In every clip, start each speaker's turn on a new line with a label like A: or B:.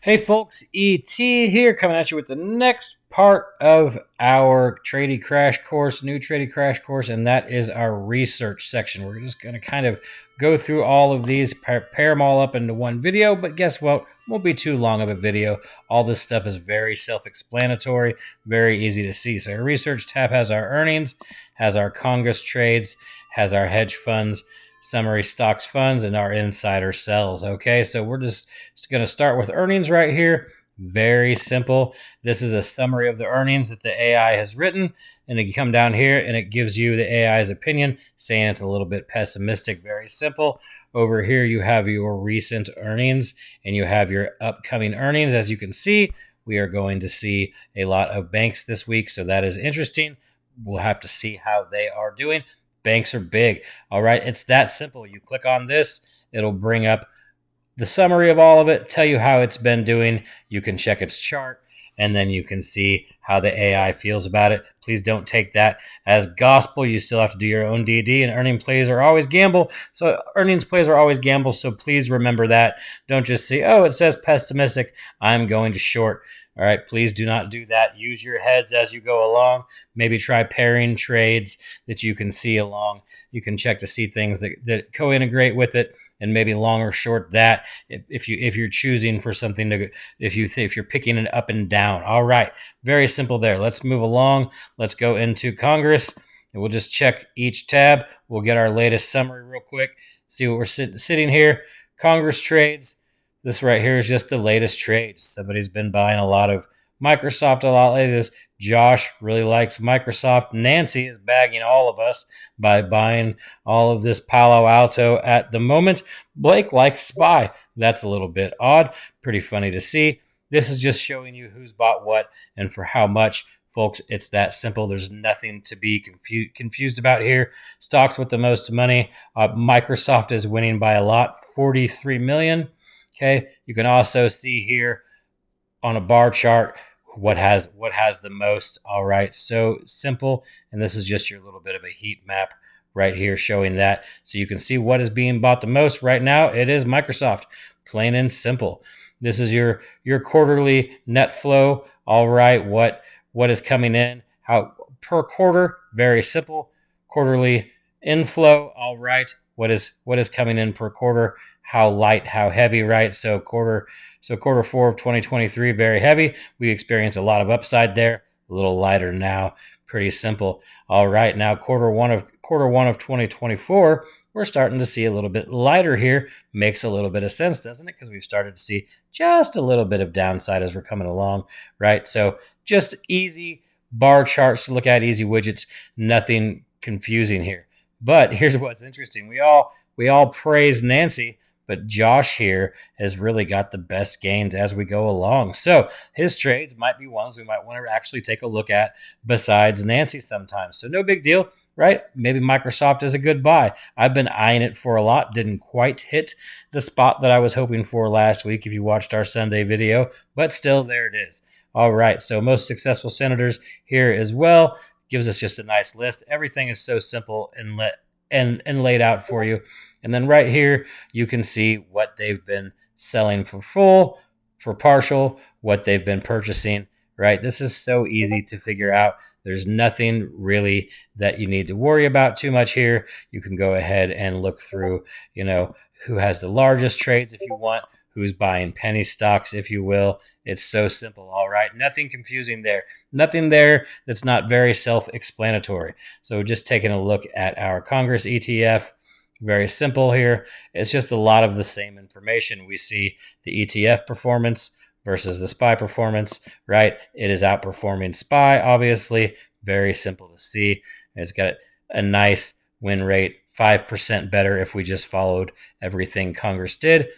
A: Hey folks, ET here coming at you with the next part of our trading crash course, new trading crash course, and that is our research section. We're just going to kind of go through all of these, pair them all up into one video, but guess what? Won't be too long of a video. All this stuff is very self-explanatory, very easy to see. So our research tab has our earnings, has our Congress trades, has our hedge funds, summary stocks funds, and our insider sells. Okay, so we're just going to start with earnings right here. Very simple. This is a summary of the earnings that the AI has written, and you come down here and it gives you the AI's opinion, saying it's a little bit pessimistic. Very simple. Over here you have your recent earnings and you have your upcoming earnings. As you can see, we are going to see a lot of banks this week, so that is interesting. We'll have to see how they are doing. Banks are big. All right, it's that simple. You click on this, it'll bring up the summary of all of it, tell you how it's been doing. You can check its chart, and then you can see how the AI feels about it. Please don't take that as gospel. You still have to do your own DD, and earnings plays are always gamble. So please remember that. Don't just see, oh, it says pessimistic, I'm going to short. All right, please do not do that. Use your heads as you go along. Maybe try pairing trades that you can see along. You can check to see things that co-integrate with it, and maybe long or short that if you're choosing for something to if you're picking it up and down. All right, very simple there. Let's move along. Let's go into Congress, and we'll just check each tab. We'll get our latest summary real quick. See what we're sitting here. Congress trades. This right here is just the latest trades. Somebody's been buying a lot of Microsoft a lot lately. This Josh really likes Microsoft. Nancy is bagging all of us by buying all of this Palo Alto at the moment. Blake likes SPY. That's a little bit odd. Pretty funny to see. This is just showing you who's bought what and for how much. Folks, it's that simple. There's nothing to be confused about here. Stocks with the most money. Microsoft is winning by a lot, 43 million. Okay, you can also see here on a bar chart what has the most. All right, so simple, and this is just your little bit of a heat map right here showing that, so you can see what is being bought the most right now. It is Microsoft, plain and simple. This is your quarterly net flow. All right, what is coming in, how per quarter, very simple. Quarterly inflow. All right, what is coming in per quarter, how light, how heavy, right? So quarter 4 of 2023, very heavy. We experienced a lot of upside there, a little lighter now. Pretty simple. All right, now quarter one of 2024, we're starting to see a little bit lighter here. Makes a little bit of sense, doesn't it? Because we've started to see just a little bit of downside as we're coming along, right? So just easy bar charts to look at, easy widgets, nothing confusing here. But here's what's interesting. We all praise Nancy, but Josh here has really got the best gains as we go along. So his trades might be ones we might want to actually take a look at besides Nancy sometimes. So no big deal, right? Maybe Microsoft is a good buy. I've been eyeing it for a lot. Didn't quite hit the spot that I was hoping for last week if you watched our Sunday video, but still there it is. All right, so most successful senators here as well. Gives us just a nice list. Everything is so simple and laid out for you. And then right here, you can see what they've been selling for full, for partial, what they've been purchasing, right? This is so easy to figure out. There's nothing really that you need to worry about too much here. You can go ahead and look through, who has the largest trades if you want, who's buying penny stocks, if you will. It's so simple, all right? Nothing confusing there. Nothing there that's not very self-explanatory. So just taking a look at our Congress ETF, very simple here. It's just a lot of the same information. We see the ETF performance versus the SPY performance, right? It is outperforming SPY, obviously. Very simple to see. It's got a nice win rate, 5% better if we just followed everything Congress did.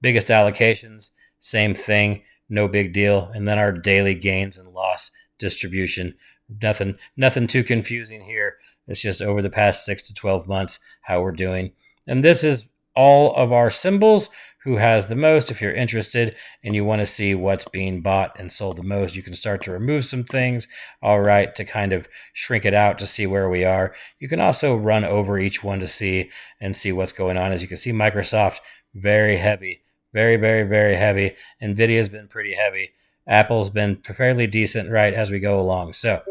A: Biggest allocations, same thing, no big deal. And then our daily gains and loss distribution. Nothing too confusing here. It's just over the past 6 to 12 months how we're doing. And this is all of our symbols, who has the most. If you're interested and you want to see what's being bought and sold the most, you can start to remove some things, all right, to kind of shrink it out to see where we are. You can also run over each one to see what's going on. As you can see, Microsoft, very heavy, Very, very, very heavy. Nvidia's been pretty heavy. Apple's been fairly decent, right, as we go along. So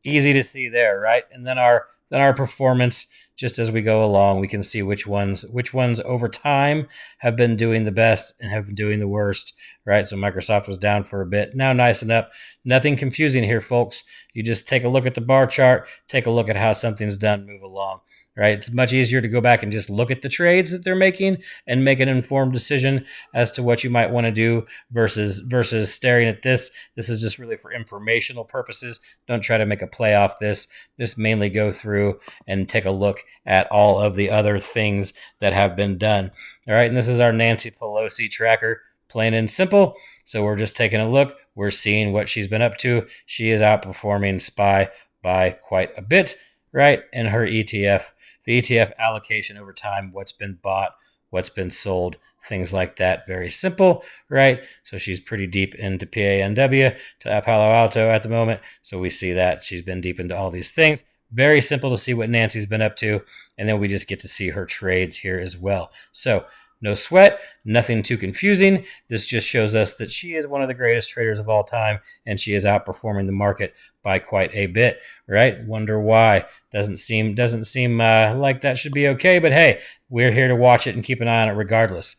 A: easy to see there, right? And then our performance just as we go along, we can see which ones over time have been doing the best and have been doing the worst, right? So Microsoft was down for a bit. Now nice and up. Nothing confusing here, folks. You just take a look at the bar chart, take a look at how something's done, move along. Right? It's much easier to go back and just look at the trades that they're making and make an informed decision as to what you might want to do versus staring at this. This is just really for informational purposes. Don't try to make a play off this. Just mainly go through and take a look at all of the other things that have been done. All right, and this is our Nancy Pelosi tracker, plain and simple. So we're just taking a look. We're seeing what she's been up to. She is outperforming SPY by quite a bit, right? And her ETF, the ETF allocation over time, what's been bought, what's been sold, things like that. Very simple, right? So she's pretty deep into PANW to Palo Alto at the moment. So we see that she's been deep into all these things. Very simple to see what Nancy's been up to. And then we just get to see her trades here as well. So no sweat, nothing too confusing. This just shows us that she is one of the greatest traders of all time, and she is outperforming the market by quite a bit, right? Wonder why. Doesn't seem like that should be okay, but hey, we're here to watch it and keep an eye on it regardless.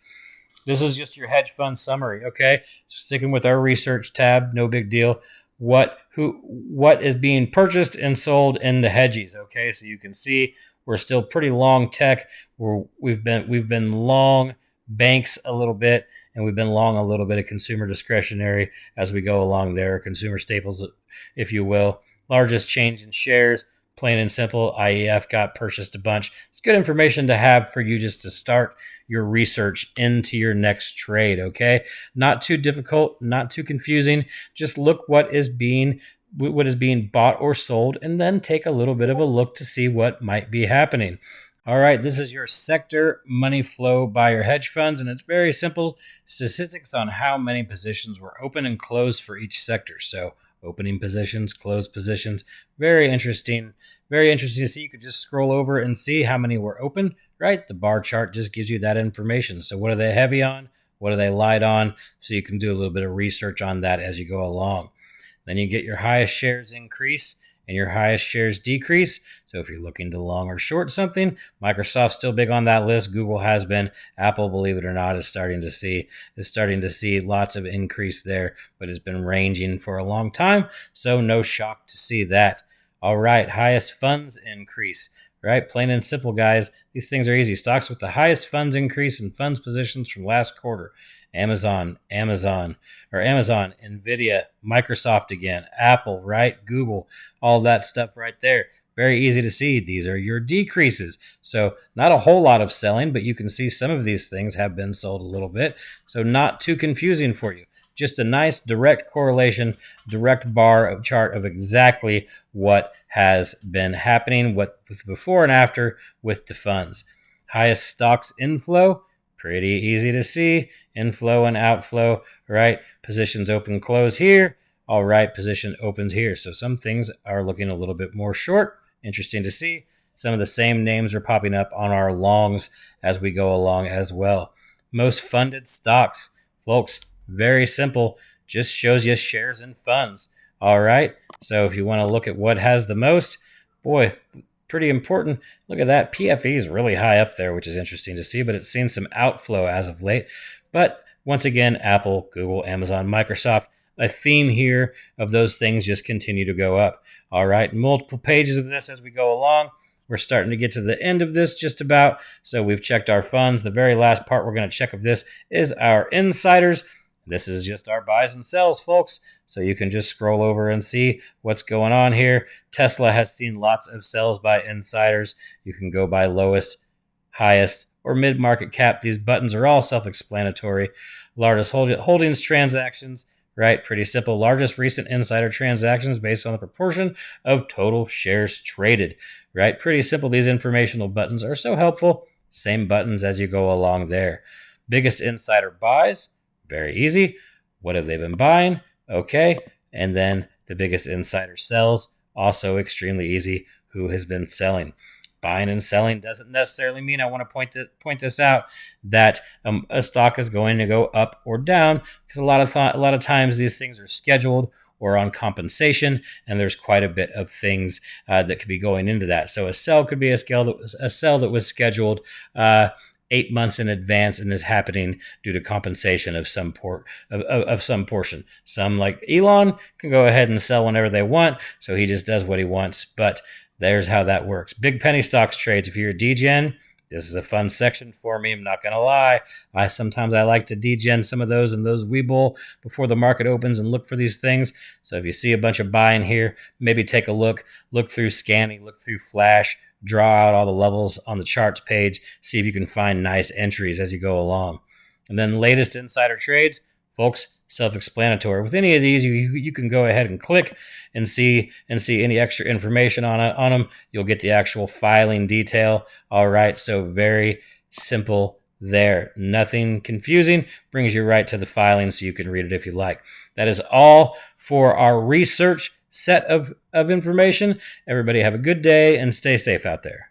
A: This is just your hedge fund summary, okay? Sticking with our research tab, no big deal. What is being purchased and sold in the hedges, okay? So you can see we're still pretty long tech. We've been long banks a little bit, and we've been long a little bit of consumer discretionary as we go along there, consumer staples, if you will. Largest change in shares, plain and simple. IEF got purchased a bunch. It's good information to have for you just to start your research into your next trade, okay? Not too difficult, not too confusing. Just look what is being bought or sold, and then take a little bit of a look to see what might be happening. All right, this is your sector money flow by your hedge funds, and it's very simple statistics on how many positions were open and closed for each sector. So opening positions, closed positions, very interesting to see. You could just scroll over and see how many were open, right? The bar chart just gives you that information. So what are they heavy on? What are they light on? So you can do a little bit of research on that as you go along. Then you get your highest shares increase and your highest shares decrease. So if you're looking to long or short something, Microsoft's still big on that list. Google has been. Apple, believe it or not, is starting to see lots of increase there, but it's been ranging for a long time. So no shock to see that. All right, highest funds increase. Right, plain and simple, guys. These things are easy. Stocks with the highest funds increase in funds positions from last quarter. Amazon, Nvidia, Microsoft again, Apple, right? Google, all that stuff right there. Very easy to see. These are your decreases. So not a whole lot of selling, but you can see some of these things have been sold a little bit. So not too confusing for you. Just a nice direct correlation, direct bar chart of exactly what has been happening, what with before and after with the funds. Highest stocks inflow, pretty easy to see. Inflow and outflow, right? Positions open, close here. All right, position opens here. So some things are looking a little bit more short. Interesting to see. Some of the same names are popping up on our longs as we go along as well. Most funded stocks, folks, very simple. Just shows you shares and funds. All right. So if you want to look at what has the most, boy, pretty important. Look at that. PFE is really high up there, which is interesting to see, but it's seen some outflow as of late. But once again, Apple, Google, Amazon, Microsoft, a theme here of those things just continue to go up. All right, multiple pages of this as we go along. We're starting to get to the end of this just about. So we've checked our funds. The very last part we're going to check of this is our insiders. This is just our buys and sells, folks. So you can just scroll over and see what's going on here. Tesla has seen lots of sells by insiders. You can go by lowest, highest, or mid-market cap. These buttons are all self-explanatory. Largest holdings transactions, right? Pretty simple. Largest recent insider transactions based on the proportion of total shares traded, right? Pretty simple. These informational buttons are so helpful. Same buttons as you go along there. Biggest insider buys, very easy. What have they been buying? Okay. And then the biggest insider sells, also extremely easy. Who has been selling? buying and selling doesn't necessarily mean, I want to point this out, that a stock is going to go up or down, because a lot of times these things are scheduled or on compensation, and there's quite a bit of things that could be going into that. So a sell could be a sell that was scheduled 8 months in advance and is happening due to compensation of some portion. Some, like Elon, can go ahead and sell whenever they want, so he just does what he wants. But there's how that works. Big penny stocks trades. If you're a DGen, this is a fun section for me. I'm not going to lie. Sometimes I like to degen some of those and those Webull before the market opens and look for these things. So if you see a bunch of buying here, maybe take a look through scanning, look through flash, draw out all the levels on the charts page, see if you can find nice entries as you go along. And then latest insider trades, folks, self-explanatory. With any of these, you can go ahead and click and see any extra information on them. You'll get the actual filing detail. All right, so very simple there. Nothing confusing. Brings you right to the filing so you can read it if you like. That is all for our research set of information. Everybody have a good day and stay safe out there.